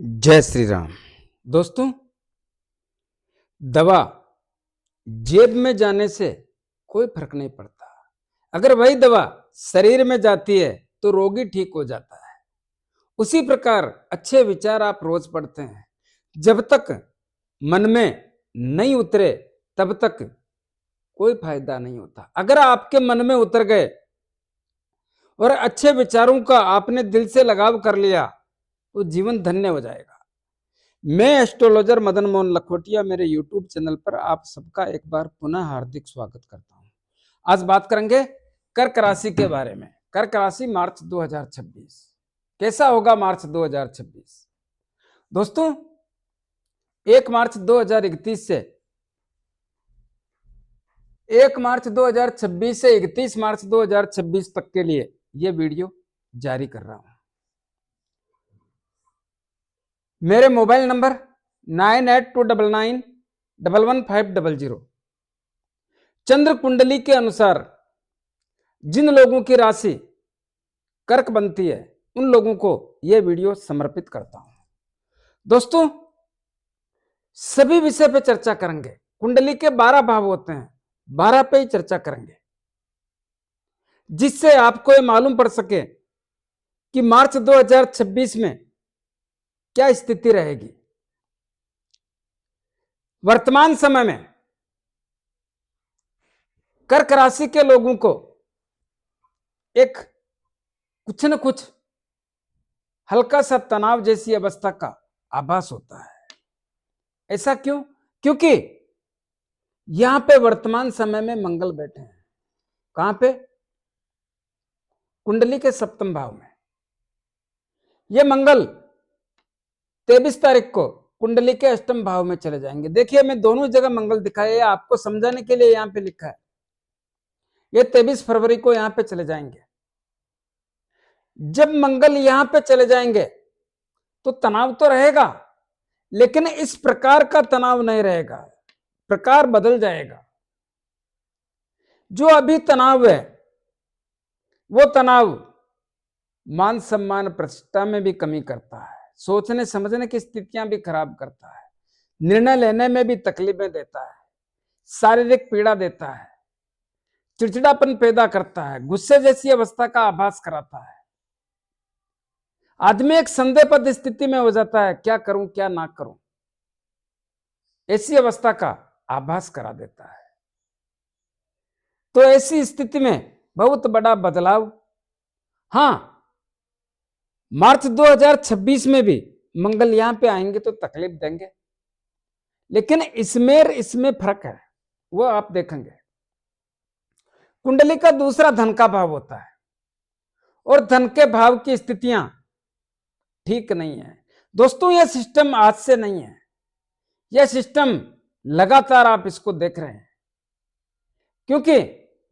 जय श्री राम। दोस्तों, दवा जेब में जाने से कोई फर्क नहीं पड़ता। अगर वही दवा शरीर में जाती है तो रोगी ठीक हो जाता है। उसी प्रकार अच्छे विचार आप रोज पढ़ते हैं, जब तक मन में नहीं उतरे तब तक कोई फायदा नहीं होता। अगर आपके मन में उतर गए और अच्छे विचारों का आपने दिल से लगाव कर लिया तो जीवन धन्य हो जाएगा। मैं एस्ट्रोलॉजर मदन मोहन लखोटिया, मेरे यूट्यूब चैनल पर आप सबका एक बार पुनः हार्दिक स्वागत करता हूं। आज बात करेंगे कर्क राशि के बारे में। कर्क राशि मार्च 2026 कैसा होगा? मार्च 2026 दोस्तों, 1 मार्च 2031 से 1 मार्च 2026 से 31 मार्च 2026 तक के लिए यह वीडियो जारी कर रहा हूं। मेरे मोबाइल नंबर 9829911500। चंद्र कुंडली के अनुसार जिन लोगों की राशि कर्क बनती है उन लोगों को यह वीडियो समर्पित करता हूं। दोस्तों, सभी विषय पे चर्चा करेंगे। कुंडली के 12 भाव होते हैं, 12 पे ही चर्चा करेंगे, जिससे आपको यह मालूम पड़ सके कि मार्च 2026 में क्या स्थिति रहेगी। वर्तमान समय में कर्क राशि के लोगों को एक कुछ न कुछ हल्का सा तनाव जैसी अवस्था का आभास होता है। ऐसा क्यों? क्योंकि यहां पे वर्तमान समय में मंगल बैठे हैं। कहां पे? कुंडली के 7वें भाव में। यह मंगल 23 तारीख को कुंडली के 8वें भाव में चले जाएंगे। देखिए, मैं दोनों जगह मंगल दिखाया, आपको समझाने के लिए यहां पे लिखा है। ये 23 फरवरी को यहां पे चले जाएंगे। जब मंगल यहां पे चले जाएंगे तो तनाव तो रहेगा, लेकिन इस प्रकार का तनाव नहीं रहेगा, प्रकार बदल जाएगा। जो अभी तनाव है वो तनाव मान सम्मान प्रतिष्ठा में भी कमी करता है, सोचने समझने की स्थितियां भी खराब करता है, निर्णय लेने में भी तकलीफें देता है, शारीरिक पीड़ा देता है, चिड़चिड़ापन पैदा करता है, गुस्से जैसी अवस्था का आभास कराता है। आदमी एक संदेहपद स्थिति में हो जाता है, क्या करूं क्या ना करूं, ऐसी अवस्था का आभास करा देता है। तो ऐसी स्थिति में बहुत बड़ा बदलाव, हां, मार्च 2026 में भी मंगल यहां पे आएंगे तो तकलीफ देंगे, लेकिन इसमें फर्क है, वो आप देखेंगे। कुंडली का दूसरा धन का भाव होता है और धन के भाव की स्थितियां ठीक नहीं है। दोस्तों, यह सिस्टम आज से नहीं है, यह सिस्टम लगातार आप इसको देख रहे हैं, क्योंकि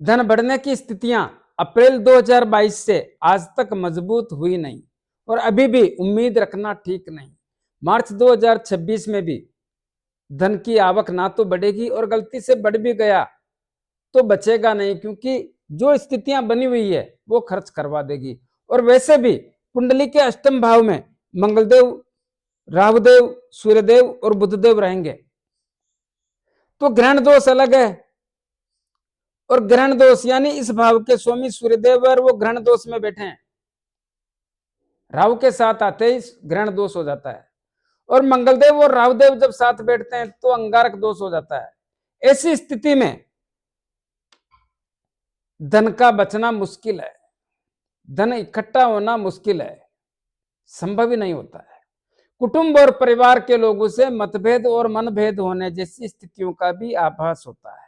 धन बढ़ने की स्थितियां अप्रैल 2022 से आज तक मजबूत हुई नहीं और अभी भी उम्मीद रखना ठीक नहीं। मार्च 2026 में भी धन की आवक ना तो बढ़ेगी और गलती से बढ़ भी गया तो बचेगा नहीं, क्योंकि जो स्थितियां बनी हुई है वो खर्च करवा देगी। और वैसे भी कुंडली के 8वें भाव में मंगलदेव, राहुदेव, सूर्यदेव और बुधदेव रहेंगे, तो ग्रहण दोष अलग है। और ग्रहण दोष यानी इस भाव के स्वामी सूर्यदेव और वो ग्रहण दोष में बैठे हैं, राहु के साथ आते ही ग्रहण दोष हो जाता है। और मंगलदेव और राहुदेव जब साथ बैठते हैं तो अंगारक दोष हो जाता है। ऐसी स्थिति में धन का बचना मुश्किल है, धन इकट्ठा होना मुश्किल है, संभव ही नहीं होता है। कुटुंब और परिवार के लोगों से मतभेद और मनभेद होने जैसी स्थितियों का भी आभास होता है।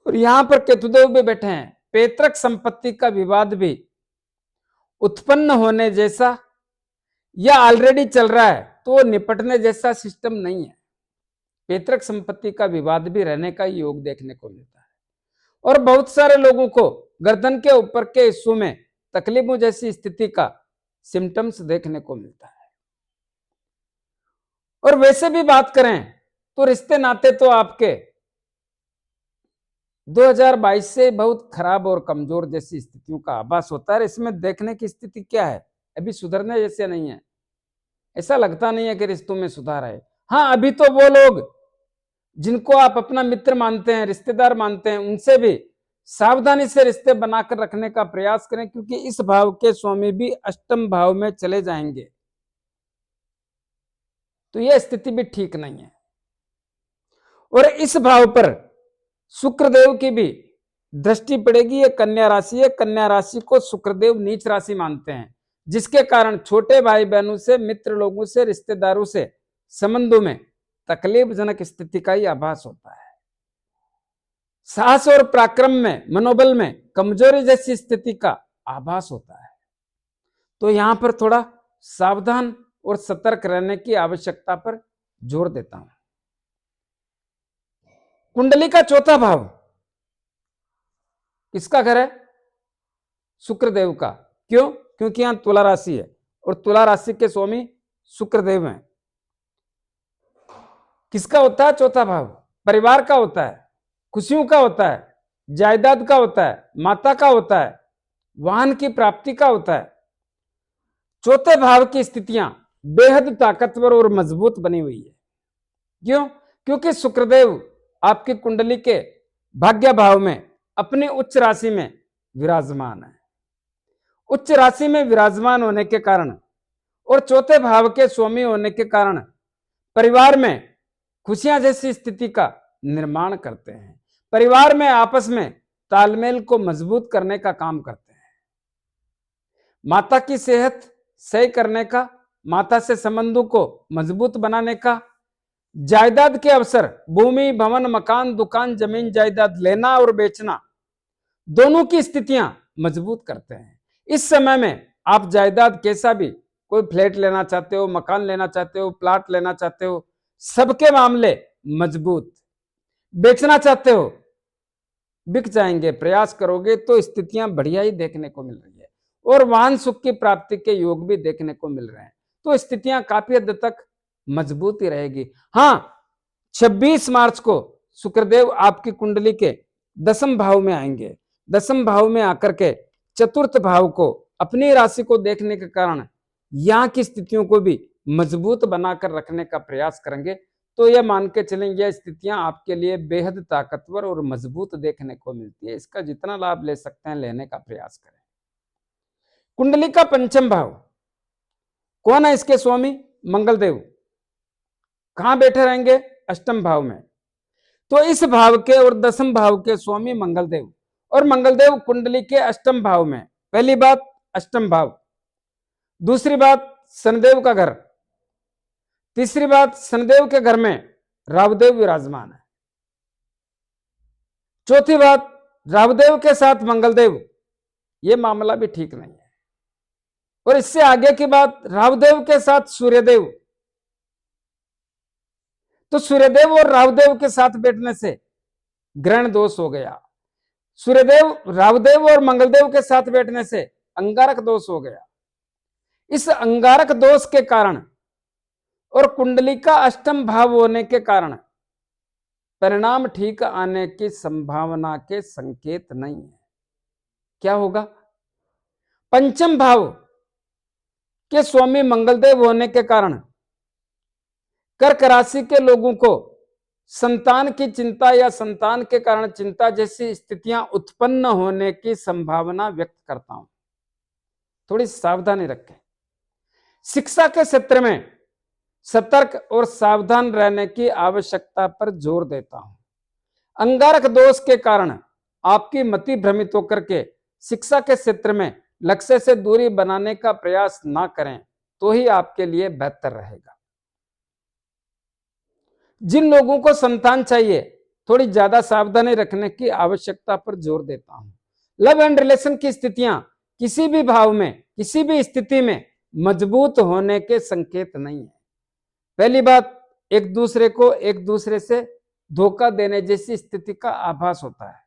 और यहां पर केतुदेव भी बैठे हैं, पैतृक संपत्ति का विवाद भी उत्पन्न होने जैसा या ऑलरेडी चल रहा है तो निपटने जैसा सिस्टम नहीं है। पैतृक संपत्ति का विवाद भी रहने का योग देखने को मिलता है और बहुत सारे लोगों को गर्दन के ऊपर के हिस्सों में तकलीफों जैसी स्थिति का सिम्टम्स देखने को मिलता है। और वैसे भी बात करें तो रिश्ते नाते तो आपके 2022 से बहुत खराब और कमजोर जैसी स्थितियों का आभास होता है। इसमें देखने की स्थिति क्या है, अभी सुधरने जैसे नहीं है, ऐसा लगता नहीं है कि रिश्तों में सुधार है। हाँ, अभी तो वो लोग जिनको आप अपना मित्र मानते हैं, रिश्तेदार मानते हैं, उनसे भी सावधानी से रिश्ते बनाकर रखने का प्रयास करें, क्योंकि इस भाव के स्वामी भी अष्टम भाव में चले जाएंगे, तो यह स्थिति भी ठीक नहीं है। और इस भाव पर शुक्रदेव की भी दृष्टि पड़ेगी। ये कन्या राशि है, कन्या राशि को शुक्रदेव नीच राशि मानते हैं, जिसके कारण छोटे भाई बहनों से, मित्र लोगों से, रिश्तेदारों से संबंधों में तकलीफजनक स्थिति का ही आभास होता है। साहस और पराक्रम में, मनोबल में कमजोरी जैसी स्थिति का आभास होता है। तो यहां पर थोड़ा सावधान और सतर्क रहने की आवश्यकता पर जोर देता हूं। कुंडली का चौथा भाव किसका घर है? शुक्रदेव का। क्यों? क्योंकि यहां तुला राशि है और तुला राशि के स्वामी शुक्रदेव हैं। किसका होता है चौथा भाव? परिवार का होता है, खुशियों का होता है, जायदाद का होता है, माता का होता है, वाहन की प्राप्ति का होता है। चौथे भाव की स्थितियां बेहद ताकतवर और मजबूत बनी हुई है। क्यों? क्योंकि शुक्रदेव आपकी कुंडली के भाग्य भाव में अपनी उच्च राशि में विराजमान है। उच्च राशि में विराजमान होने के कारण और चौथे भाव के स्वामी होने के कारण परिवार में खुशियां जैसी स्थिति का निर्माण करते हैं। परिवार में आपस में तालमेल को मजबूत करने का काम करते हैं। माता की सेहत सही करने का, माता से संबंधों को मजबूत बनाने का, जायदाद के अवसर, भूमि, भवन, मकान, दुकान, जमीन जायदाद लेना और बेचना, दोनों की स्थितियां मजबूत करते हैं। इस समय में आप जायदाद कैसा भी, कोई फ्लैट लेना चाहते हो, मकान लेना चाहते हो, प्लाट लेना चाहते हो, सबके मामले मजबूत। बेचना चाहते हो, बिक जाएंगे। प्रयास करोगे तो स्थितियां बढ़िया ही देखने को मिल रही है और वाहन सुख की प्राप्ति के योग भी देखने को मिल रहे हैं। तो स्थितियां काफी हद तक मजबूत ही रहेगी। हाँ, 26 मार्च को शुक्रदेव आपकी कुंडली के दसम भाव में आएंगे। दसम भाव में आकर के चतुर्थ भाव को, अपनी राशि को देखने के कारण यहां की स्थितियों को भी मजबूत बनाकर रखने का प्रयास करेंगे। तो यह मान के चलेंगे, यह स्थितियां आपके लिए बेहद ताकतवर और मजबूत देखने को मिलती है। इसका जितना लाभ ले सकते हैं लेने का प्रयास करें। कुंडली का पंचम भाव कौन है? इसके स्वामी मंगलदेव। कहां बैठे रहेंगे? अष्टम भाव में। तो इस भाव के और दसम भाव के स्वामी मंगलदेव, और मंगलदेव कुंडली के अष्टम भाव में। पहली बात अष्टम भाव, दूसरी बात शनिदेव का घर, तीसरी बात शनिदेव के घर में राहुदेव विराजमान है, चौथी बात राहुदेव के साथ मंगलदेव, यह मामला भी ठीक नहीं है। और इससे आगे की बात राहुदेव के साथ सूर्यदेव, तो सूर्यदेव और राहुदेव के साथ बैठने से ग्रहण दोष हो गया। सूर्यदेव, राहुदेव और मंगलदेव के साथ बैठने से अंगारक दोष हो गया। इस अंगारक दोष के कारण और कुंडली का अष्टम भाव होने के कारण परिणाम ठीक आने की संभावना के संकेत नहीं है। क्या होगा? पंचम भाव के स्वामी मंगलदेव होने के कारण कर्क राशि के लोगों को संतान की चिंता या संतान के कारण चिंता जैसी स्थितियां उत्पन्न होने की संभावना व्यक्त करता हूं। थोड़ी सावधानी रखें। शिक्षा के क्षेत्र में सतर्क और सावधान रहने की आवश्यकता पर जोर देता हूं। अंगारक दोष के कारण आपकी मति भ्रमित होकर के शिक्षा के क्षेत्र में लक्ष्य से दूरी बनाने का प्रयास ना करें, तो ही आपके लिए बेहतर रहेगा। जिन लोगों को संतान चाहिए, थोड़ी ज्यादा सावधानी रखने की आवश्यकता पर जोर देता हूं। लव एंड रिलेशन की स्थितियां किसी भी भाव में, किसी भी स्थिति में मजबूत होने के संकेत नहीं है। पहली बात, एक दूसरे को एक दूसरे से धोखा देने जैसी स्थिति का आभास होता है।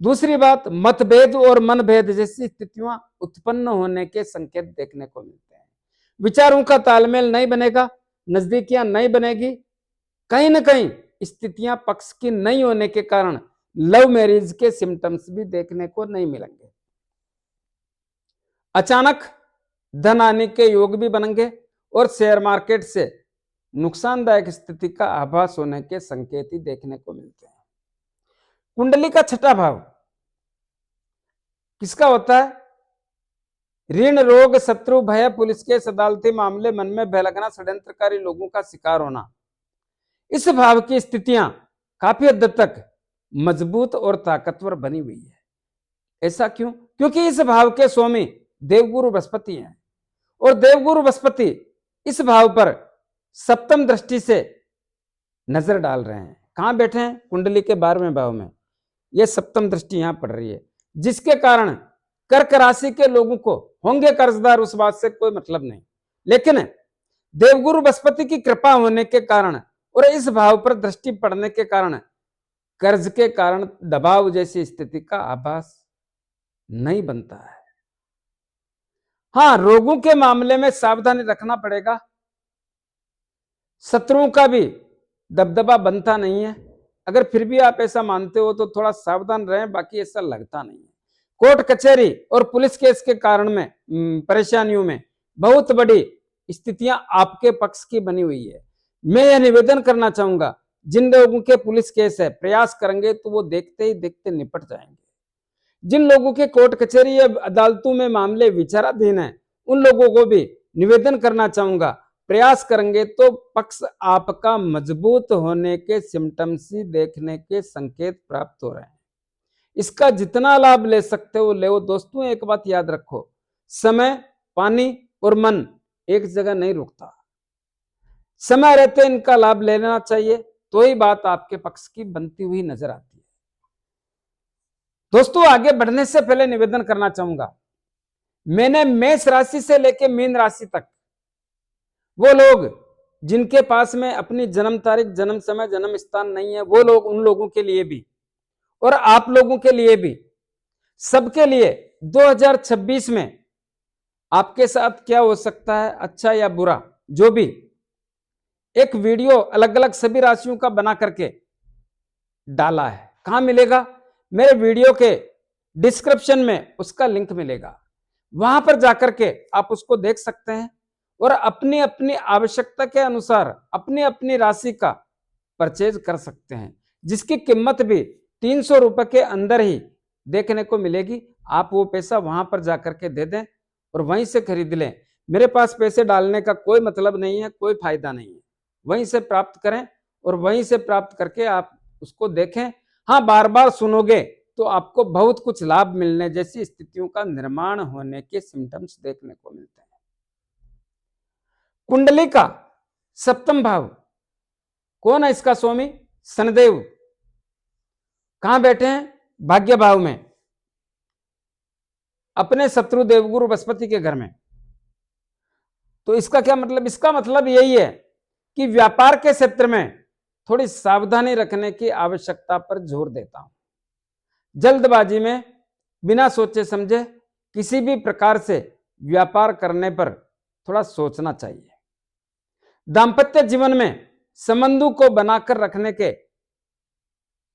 दूसरी बात, मतभेद और मनभेद जैसी स्थितियां उत्पन्न होने के संकेत देखने को मिलते हैं। विचारों का तालमेल नहीं बनेगा, नजदीकियां नहीं बनेगी, कहीं ना कहीं स्थितियां पक्ष की नहीं होने के कारण लव मैरिज के सिम्टम्स भी देखने को नहीं मिलेंगे। अचानक धन आने के योग भी बनेंगे और शेयर मार्केट से नुकसानदायक स्थिति का आभास होने के संकेत ही देखने को मिलते हैं। कुंडली का छठा भाव किसका होता है? ऋण, रोग, शत्रु, भय, पुलिस केस, अदालती मामले, मन में भय लगना, षड्यंत्रकारी लोगों का शिकार होना। इस भाव की स्थितियां काफी हद तक मजबूत और ताकतवर बनी हुई है। ऐसा क्यों? क्योंकि इस भाव के स्वामी देवगुरु बृहस्पति हैं और देवगुरु बृहस्पति इस भाव पर सप्तम दृष्टि से नजर डाल रहे हैं। कहां बैठे हैं? कुंडली के 12वें भाव में। यह सप्तम दृष्टि यहां पड़ रही है, जिसके कारण कर्क राशि के लोगों को होंगे कर्जदार, उस बात से कोई मतलब नहीं, लेकिन देवगुरु बृहस्पति की कृपा होने के कारण और इस भाव पर दृष्टि पड़ने के कारण कर्ज के कारण दबाव जैसी स्थिति का आभास नहीं बनता है। हां, रोगों के मामले में सावधानी रखना पड़ेगा। शत्रुओं का भी दबदबा बनता नहीं है। अगर फिर भी आप ऐसा मानते हो तो थोड़ा सावधान रहें, बाकी ऐसा लगता नहीं है। कोर्ट कचहरी और पुलिस केस के कारण में परेशानियों में बहुत बड़ी स्थितियां आपके पक्ष की बनी हुई है। मैं यह निवेदन करना चाहूंगा, जिन लोगों के पुलिस केस है, प्रयास करेंगे तो वो देखते ही देखते निपट जाएंगे। जिन लोगों के कोर्ट कचहरी या अदालतों में मामले विचाराधीन है, उन लोगों को भी निवेदन करना चाहूंगा, प्रयास करेंगे तो पक्ष आपका मजबूत होने के सिम्टम्स ही देखने के संकेत प्राप्त हो रहे हैं। इसका जितना लाभ ले सकते हो ले। दोस्तों, एक बात याद रखो, समय, पानी और मन एक जगह नहीं रुकता। समय रहते इनका लाभ ले लेना चाहिए, तो ही बात आपके पक्ष की बनती हुई नजर आती है। दोस्तों, आगे बढ़ने से पहले निवेदन करना चाहूंगा, मैंने मेष राशि से लेकर मीन राशि तक वो लोग जिनके पास में अपनी जन्म तारीख, जन्म समय, जन्म स्थान नहीं है, वो लोग, उन लोगों के लिए भी और आप लोगों के लिए भी, सबके लिए 2026 में आपके साथ क्या हो सकता है, अच्छा या बुरा, जो भी एक वीडियो अलग अलग सभी राशियों का बना करके डाला है। कहां मिलेगा? मेरे वीडियो के डिस्क्रिप्शन में उसका लिंक मिलेगा, वहां पर जाकर के आप उसको देख सकते हैं और अपनी अपनी आवश्यकता के अनुसार अपनी अपनी राशि का परचेज कर सकते हैं, जिसकी कीमत भी 300 रुपए के अंदर ही देखने को मिलेगी। आप वो पैसा वहां पर जाकर के दे दें और वहीं से खरीद लें। मेरे पास पैसे डालने का कोई मतलब नहीं है, कोई फायदा नहीं है। वहीं से प्राप्त करें और वहीं से प्राप्त करके आप उसको देखें। हाँ, बार बार सुनोगे तो आपको बहुत कुछ लाभ मिलने जैसी स्थितियों का निर्माण होने के सिम्टम्स देखने को मिलते हैं। कुंडली का सप्तम भाव कौन है? इसका स्वामी शनिदेव। कहां बैठे हैं? भाग्य भाव में, अपने शत्रु देवगुरु बृहस्पति के घर में। तो इसका क्या मतलब? इसका मतलब यही है कि व्यापार के क्षेत्र में थोड़ी सावधानी रखने की आवश्यकता पर जोर देता हूं। जल्दबाजी में बिना सोचे समझे किसी भी प्रकार से व्यापार करने पर थोड़ा सोचना चाहिए। दांपत्य जीवन में संबंधों को बनाकर रखने के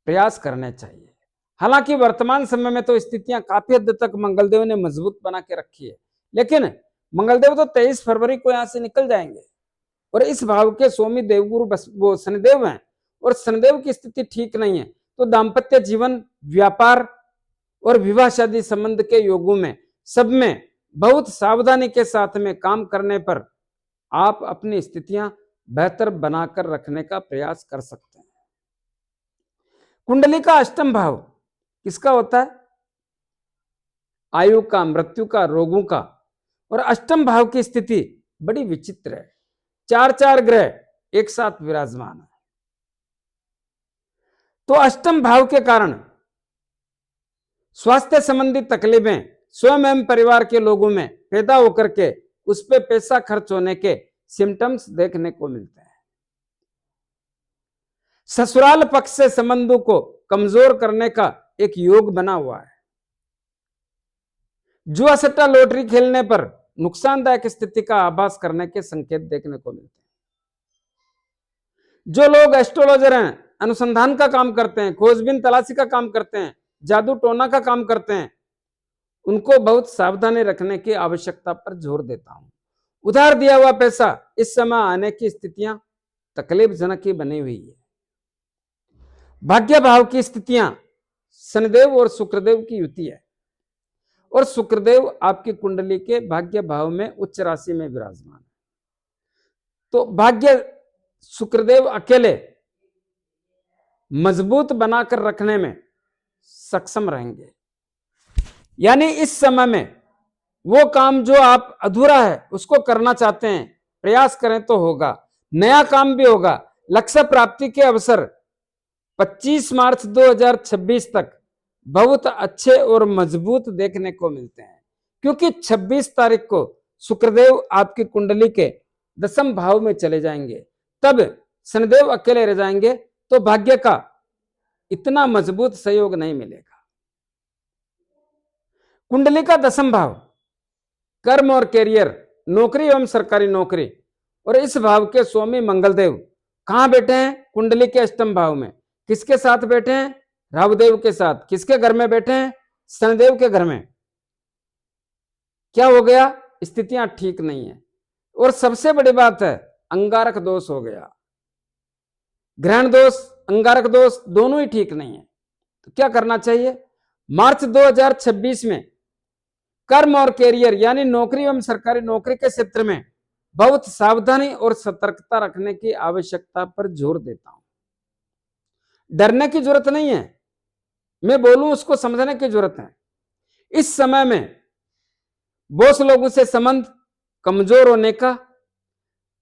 प्रयास करने चाहिए। हालांकि वर्तमान समय में तो स्थितियां काफी हद तक मंगलदेव ने मजबूत बना के रखी है, लेकिन मंगलदेव तो 23 फरवरी को यहां से निकल जाएंगे और इस भाव के स्वामी देवगुरु वो शनिदेव हैं और शनिदेव की स्थिति ठीक नहीं है। तो दांपत्य जीवन, व्यापार और विवाह शादी संबंध के योगों में सब में बहुत सावधानी के साथ में काम करने पर आप अपनी स्थितियां बेहतर बनाकर रखने का प्रयास कर सकते हैं। कुंडली का अष्टम भाव किसका होता है? आयु का, मृत्यु का, रोगों का। और अष्टम भाव की स्थिति बड़ी विचित्र है। 4 ग्रह एक साथ विराजमान है। तो अष्टम भाव के कारण स्वास्थ्य संबंधी तकलीफें स्वयं एवं परिवार के लोगों में पैदा होकर के उस पर पैसा खर्च होने के सिम्टम्स देखने को मिलते हैं। ससुराल पक्ष से संबंधों को कमजोर करने का एक योग बना हुआ है। जुआ सट्टा लॉटरी खेलने पर नुकसानदायक स्थिति का आभास करने के संकेत देखने को मिलते हैं। जो लोग एस्ट्रोलॉजर हैं, अनुसंधान का काम करते हैं, खोजबीन तलाशी का काम करते हैं, जादू टोना का काम करते हैं, उनको बहुत सावधानी रखने की आवश्यकता पर जोर देता हूं। उधार दिया हुआ पैसा इस समय आने की स्थितियां तकलीफजनक ही बनी हुई है। भाग्य भाव की स्थितियां शनिदेव और शुक्रदेव की युति है, और शुक्रदेव आपकी कुंडली के भाग्य भाव में उच्च राशि में विराजमान है। तो भाग्य शुक्रदेव अकेले मजबूत बनाकर रखने में सक्षम रहेंगे। यानी इस समय में वो काम जो आप अधूरा है उसको करना चाहते हैं, प्रयास करें तो होगा, नया काम भी होगा। लक्ष्य प्राप्ति के अवसर 25 मार्च 2026 तक बहुत अच्छे और मजबूत देखने को मिलते हैं, क्योंकि 26 तारीख को शुक्रदेव आपकी कुंडली के दसम भाव में चले जाएंगे। तब शनिदेव अकेले रह जाएंगे, तो भाग्य का इतना मजबूत सहयोग नहीं मिलेगा। कुंडली का दसम भाव कर्म और कैरियर, नौकरी एवं सरकारी नौकरी, और इस भाव के स्वामी मंगलदेव कहां बैठे हैं? कुंडली के अष्टम भाव में। किसके साथ बैठे हैं? राहुदेव के साथ। किसके घर में बैठे हैं? शनिदेव के घर में। क्या हो गया? स्थितियां ठीक नहीं है। और सबसे बड़ी बात है, अंगारक दोष हो गया। ग्रहण दोष, अंगारक दोष दोनों ही ठीक नहीं है। तो क्या करना चाहिए? मार्च 2026 में कर्म और कैरियर यानी नौकरी एवं सरकारी नौकरी के क्षेत्र में बहुत सावधानी और सतर्कता रखने की आवश्यकता पर जोर देता हूं। डरने की जरूरत नहीं है, मैं बोलूं उसको समझने की जरूरत है। इस समय में बॉस लोगों से संबंध कमजोर होने का,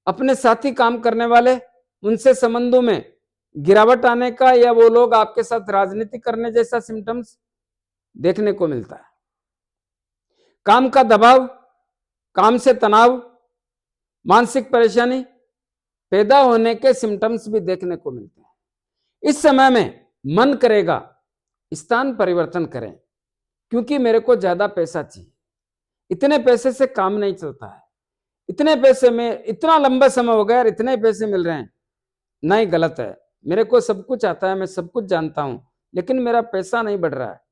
अपने साथी काम करने वाले उनसे संबंधों में गिरावट आने का, या वो लोग आपके साथ राजनीति करने जैसा सिम्टम्स देखने को मिलता है। काम का दबाव, काम से तनाव, मानसिक परेशानी पैदा होने के सिम्टम्स भी देखने को मिलते हैं। इस समय में मन करेगा स्थान परिवर्तन करें, क्योंकि मेरे को ज्यादा पैसा चाहिए, इतने पैसे से काम नहीं चलता है, इतने पैसे में इतना लंबा समय हो गया और इतने पैसे मिल रहे हैं। नहीं, गलत है। मेरे को सब कुछ आता है, मैं सब कुछ जानता हूं, लेकिन मेरा पैसा नहीं बढ़ रहा है।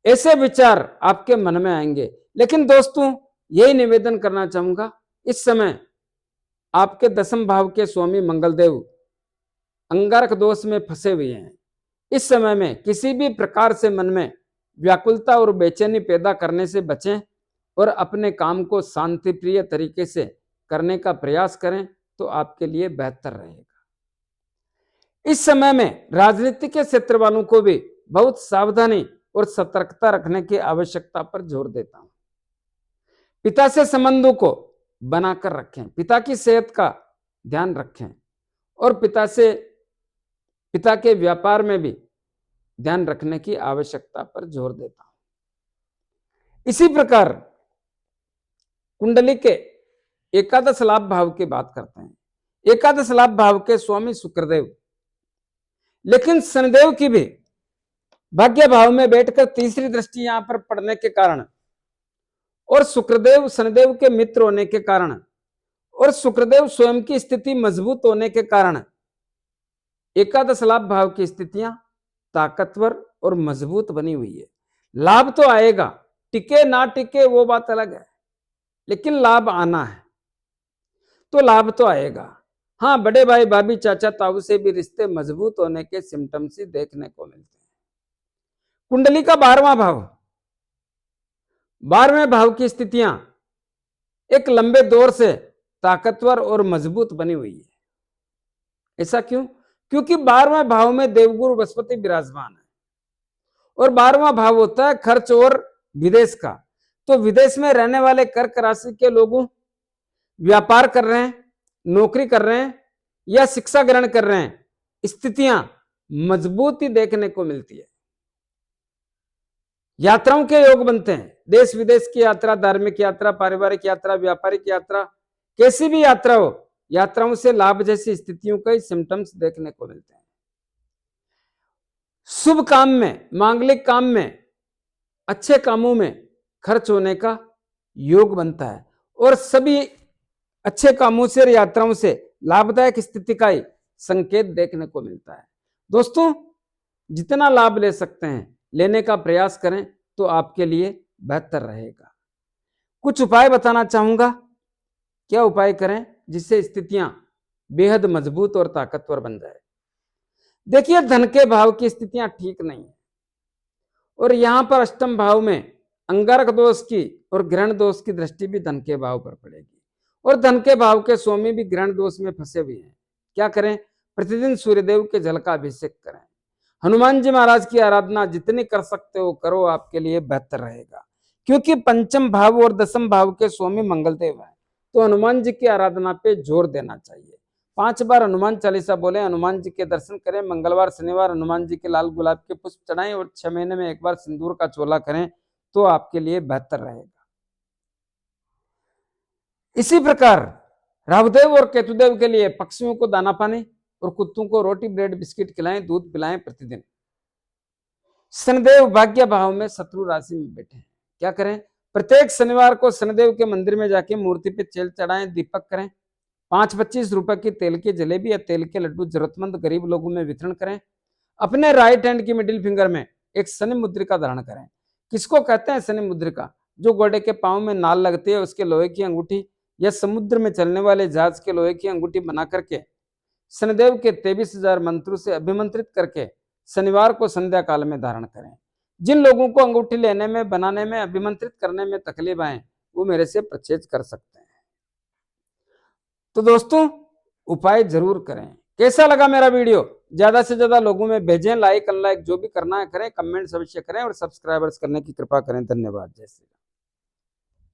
ऐसे विचार आपके मन में आएंगे। लेकिन दोस्तों, यही निवेदन करना चाहूंगा, इस समय आपके दसम भाव के स्वामी मंगलदेव अंगारक दोष में फंसे हुए हैं। इस समय में किसी भी प्रकार से मन में व्याकुलता और बेचैनी पैदा करने से बचें और अपने काम को शांति प्रिय तरीके से करने का प्रयास करें, तो आपके लिए बेहतर रहेगा। इस समय में राजनीति के क्षेत्र वालों को भी बहुत सावधानी और सतर्कता रखने की आवश्यकता पर जोर देता हूं। पिता से संबंधों को बनाकर रखें, पिता की सेहत का ध्यान रखें, और पिता के व्यापार में भी ध्यान रखने की आवश्यकता पर जोर देता हूं। इसी प्रकार कुंडली के एकादश लाभ भाव की बात करते हैं। एकादश लाभ भाव के स्वामी शुक्रदेव, लेकिन शनिदेव की भी भाग्य भाव में बैठकर तीसरी दृष्टि यहां पर पड़ने के कारण, और शुक्रदेव शनिदेव के मित्र होने के कारण, और शुक्रदेव स्वयं की स्थिति मजबूत होने के कारण एकादश लाभ भाव की स्थितियां ताकतवर और मजबूत बनी हुई है। लाभ तो आएगा, टिके ना टिके वो बात अलग है, लेकिन लाभ आना है तो लाभ तो आएगा। हाँ, बड़े भाई भाभी चाचा ताऊ से भी रिश्ते मजबूत होने के सिम्टम्स ही देखने को मिलते हैं। कुंडली का 12वां भाव, 12वें भाव की स्थितियां एक लंबे दौर से ताकतवर और मजबूत बनी हुई है। ऐसा क्यों? क्योंकि 12वें भाव में देवगुरु बृहस्पति विराजमान है, और 12वां भाव होता है खर्च और विदेश का। तो विदेश में रहने वाले कर्क राशि के लोगों, व्यापार कर रहे हैं, नौकरी कर रहे हैं, या शिक्षा ग्रहण कर रहे हैं, स्थितियां मजबूती देखने को मिलती है। यात्राओं के योग बनते हैं, देश विदेश की यात्रा, धार्मिक यात्रा, पारिवारिक यात्रा, व्यापारिक यात्रा, कैसी भी यात्रा हो, यात्राओं से लाभ जैसी स्थितियों के सिम्टम्स देखने को मिलते हैं। शुभ काम में, मांगलिक काम में, अच्छे कामों में खर्च होने का योग बनता है, और सभी अच्छे कामों से और यात्राओं से लाभदायक स्थिति का ही संकेत देखने को मिलता है। दोस्तों, जितना लाभ ले सकते हैं लेने का प्रयास करें, तो आपके लिए बेहतर रहेगा। कुछ उपाय बताना चाहूंगा, क्या उपाय करें जिससे स्थितियां बेहद मजबूत और ताकतवर बन जाए। देखिए, धन के भाव की स्थितियां ठीक नहीं है और यहां पर अष्टम भाव में अंगारक दोष की और ग्रहण दोष की दृष्टि भी धन के भाव पर पड़ेगी और धन के भाव के स्वामी भी ग्रहण दोष में फंसे हुए हैं। क्या करें? प्रतिदिन सूर्यदेव के जल का अभिषेक करें। हनुमान जी महाराज की आराधना जितनी कर सकते हो करो, आपके लिए बेहतर रहेगा, क्योंकि पंचम भाव और दसम भाव के स्वामी मंगलदेव हैं। तो हनुमान जी की आराधना पे जोर देना चाहिए। 5 बार हनुमान चालीसा बोले, हनुमान जी के दर्शन करें, मंगलवार शनिवार हनुमान जी के लाल गुलाब के पुष्प चढ़ाएं और 6 महीने में एक बार सिंदूर का चोला करें, तो आपके लिए बेहतर रहेगा। इसी प्रकार राहुदेव और केतुदेव के लिए पक्षियों को दाना पानी और कुत्तों को रोटी ब्रेड बिस्किट खिलाएं, दूध पिलाएं प्रतिदिन। शनिदेव भाग्य भाव में शत्रु राशि में बैठे हैं। क्या करें? प्रत्येक शनिवार को शनिदेव के मंदिर में जाके मूर्ति पे तेल चढ़ाएं, दीपक करें। 5-25 रुपए की तेल की जलेबी या तेल के लड्डू जरूरतमंद गरीब लोगों में वितरण करें। अपने राइट हैंड की मिडिल फिंगर में एक शनि मुद्रिका धारण करें। किसको कहते हैं शनि मुद्रिका? जो घोड़े के पांव में नाल लगती है उसके लोहे की अंगूठी, या समुद्र में चलने वाले जहाज के लोहे की अंगूठी बना करके शनिदेव के 23,000 मंत्रों से अभिमंत्रित करके शनिवार को संध्या काल में धारण करें। जिन लोगों को अंगूठी लेने में, बनाने में, अभिमंत्रित करने में तकलीफ आए, वो मेरे से परचेज कर सकते हैं। तो दोस्तों, उपाय जरूर करें। कैसा लगा मेरा वीडियो? ज्यादा से ज्यादा लोगों में भेजें, लाइक अनलाइक जो भी करना है करें, कमेंट्स अवश्य करें और सब्सक्राइबर्स करने की कृपा करें। धन्यवाद। जय श्री राम।